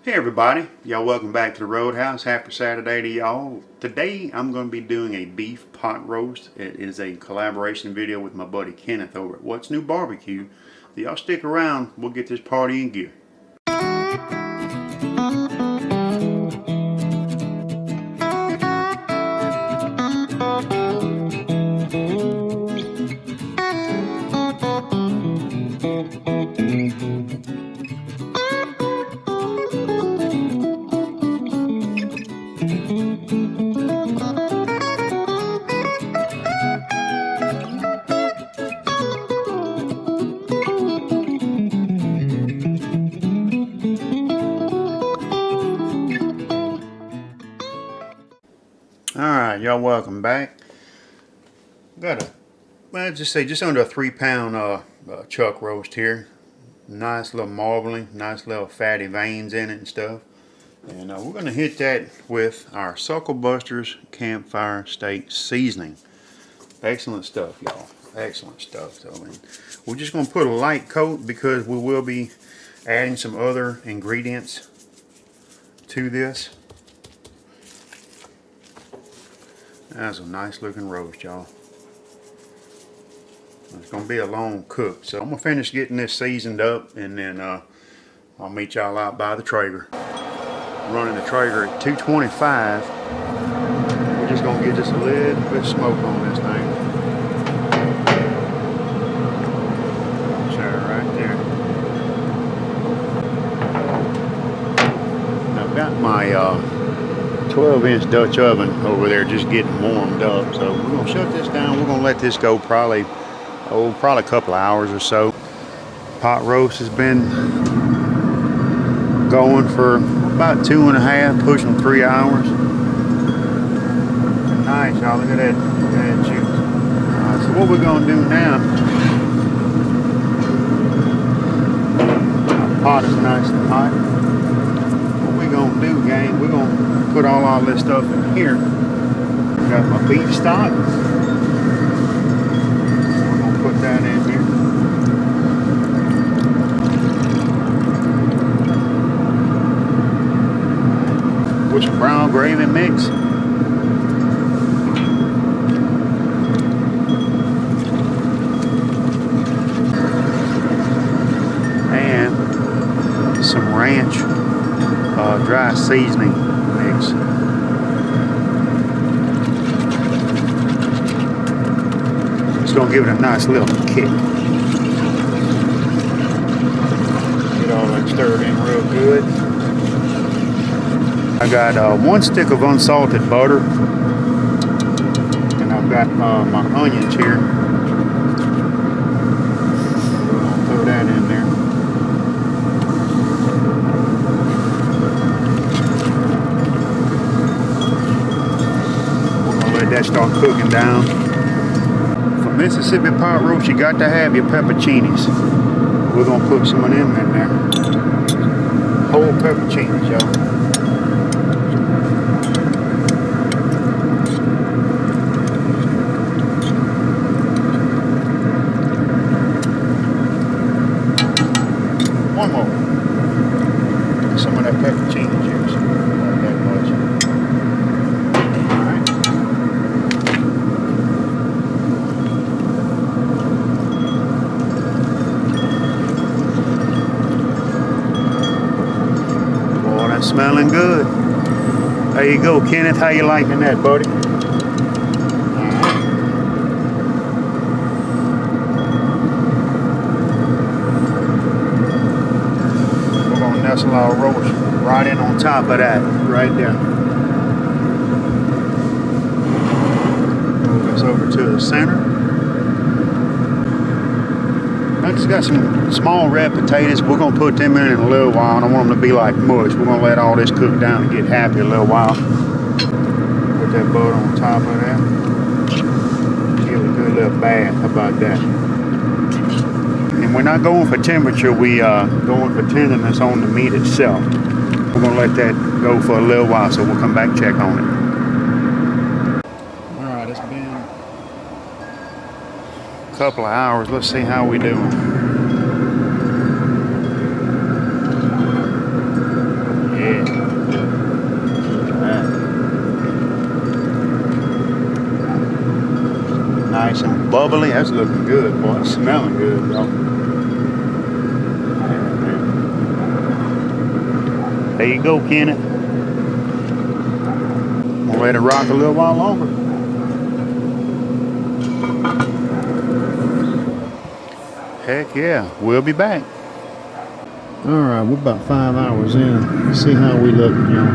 Hey everybody, y'all welcome back to the Roadhouse. Happy Saturday to y'all. Today I'm going to be doing a beef pot roast. It is a collaboration video with my buddy Kenneth over at What's New Barbecue. So y'all stick around, we'll get this party in gear. Alright, y'all welcome back. Got a, well, just under a 3-pound chuck roast here. Nice little marbling, nice little fatty veins in it and stuff. And we're going to hit that with our Suckle Busters Campfire Steak Seasoning. Excellent stuff, y'all. Excellent stuff. So, and we're just going to put a light coat because we will be adding some other ingredients to this. That's a nice looking roast, y'all. It's going to be a long cook. So I'm going to finish getting this seasoned up and then I'll meet y'all out by the Traeger. Running the Traeger at 225. We're just going to get just a little bit of smoke on this thing. That's right there. And I've got my 12-inch Dutch oven over there just getting warmed up. So we're going to shut this down. We're going to let this go probably a couple of hours or so. Pot roast has been going for about 2.5, pushing 3 hours. Nice, y'all. Look at that juice. Alright, so what we're going to do now, our pot is nice and hot. Gonna do, gang, we're gonna put all this stuff in here. Got my beef stock. We're gonna put that in here. With some brown gravy mix. And some ranch dry seasoning mix. It's going to give it a nice little kick. Get all that stirred in real good. I got 1 stick of unsalted butter, and I've got my onions here. We're going to throw that in there. That start cooking down. For Mississippi pot roast, you got to have your pepperoncinis. We're gonna put some of them in there. Whole pepperoncinis, y'all. One more. Some of that pepperoncini juice. Not that much. Smelling good. There you go, Kenneth. How you liking that, buddy? We're gonna nestle our roast right in on top of that, right there. Move this over to the center. I just got some small red potatoes. We're going to put them in a little while. I don't want them to be like mush. We're going to let all this cook down and get happy a little while. Put that butter on top of that. Give it a good little bath. How about that? And we're not going for temperature. We going for tenderness on the meat itself. We're going to let that go for a little while, so we'll come back and check on it. Alright, it's been a couple of hours. Let's see how we doing. bubbly. That's looking good, boy. It's smelling good, y'all. There you go, Kenneth. I'm gonna let it rock a little while longer. Heck yeah, we'll be back. Alright, we're about 5 hours in. Let's see how we looking, y'all.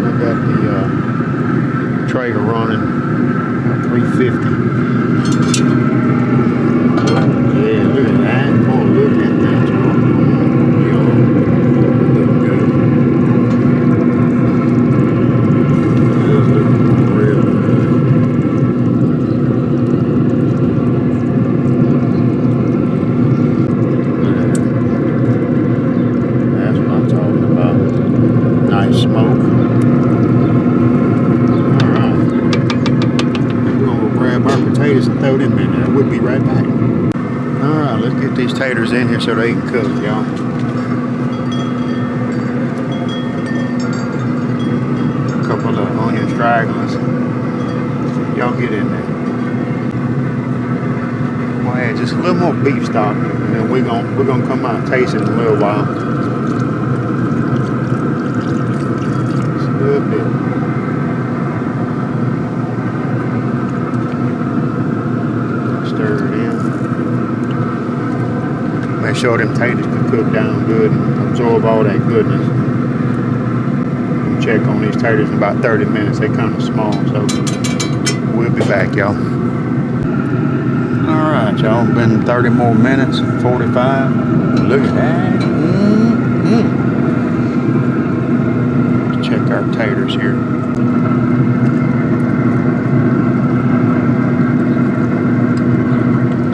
I got the Traeger running 350. Yeah, look at that. Oh, look at that, y'all. Looking good. That is looking real good. That's what I'm talking about. Nice smoke. Alright. We're gonna go grab our potatoes and throw them in there. We'll be right back. Alright, let's get these taters in here so they can cook, y'all. A couple of onion stragglers. Y'all get in there. We'll add just a little more beef stock, and then we're gonna come out and taste it in a little while. Just a little bit. Stir it in. Make sure them taters can cook down good and absorb all that goodness. We'll check on these taters in about 30 minutes. They're kind of small, so we'll be back, y'all. Alright, y'all. Been 30 more minutes, 45. Look at that. Let's check our taters here.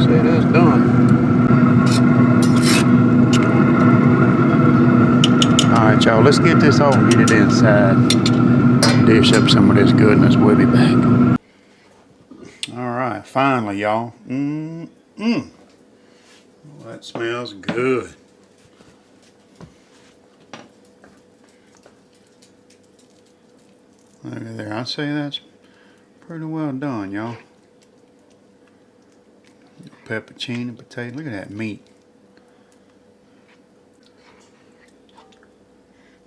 Say that's done. Alright, y'all, let's get this off and get it inside. Dish up some of this goodness. We'll be back. Alright, finally, y'all. Well, that smells good. Look at there. I'd say that's pretty well done, y'all. Pepperoni, potato. Look at that meat.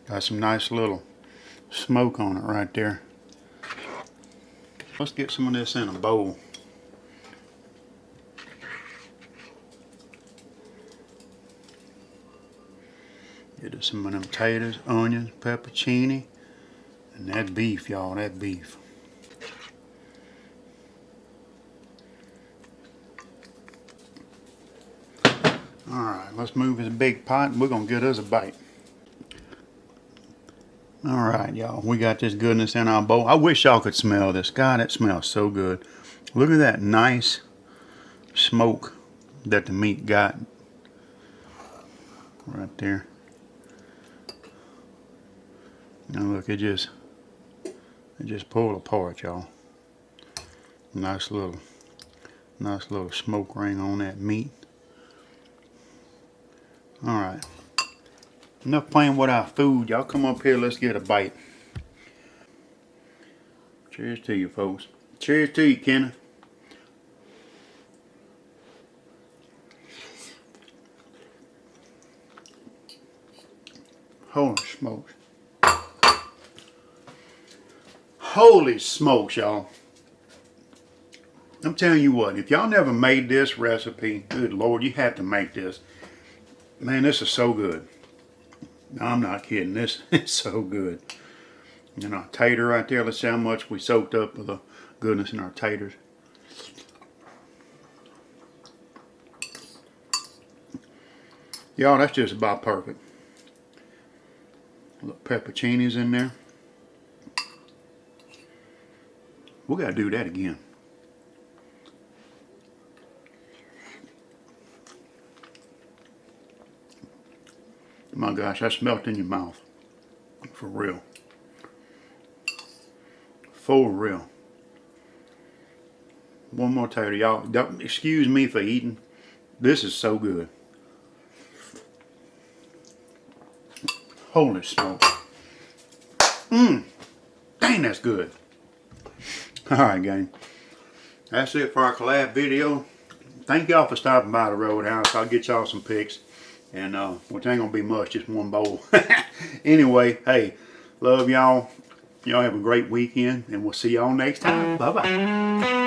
Got some nice little smoke on it right there. Let's get some of this in a bowl. Get some of them potatoes, onions, pepperoni, and that beef, y'all. That beef. Alright, let's move this big pot and we're gonna get us a bite. Alright, y'all, we got this goodness in our bowl. I wish y'all could smell this. God, it smells so good. Look at that nice smoke that the meat got right there. Now look, it just pulled apart, y'all. Nice little smoke ring on that meat. Alright. Enough playing with our food. Y'all come up here, let's get a bite. Cheers to you, folks. Cheers to you, Kenneth. Holy smokes. Holy smokes, y'all. I'm telling you what, if y'all never made this recipe, good Lord, you have to make this. Man, this is so good. No, I'm not kidding. This is so good. And our tater right there. Let's see how much we soaked up with the goodness in our taters. Y'all, that's just about perfect. Little pepperoncinis in there. We gotta do that again. My gosh, that's melting in your mouth. For real. For real. One more tater, y'all. Excuse me for eating. This is so good. Holy smoke. Dang, that's good. Alright, gang. That's it for our collab video. Thank y'all for stopping by the Roadhouse. I'll get y'all some pics. And which ain't gonna be much, just one bowl. Anyway, hey, love y'all. Y'all have a great weekend, and we'll see y'all next time. Bye-bye.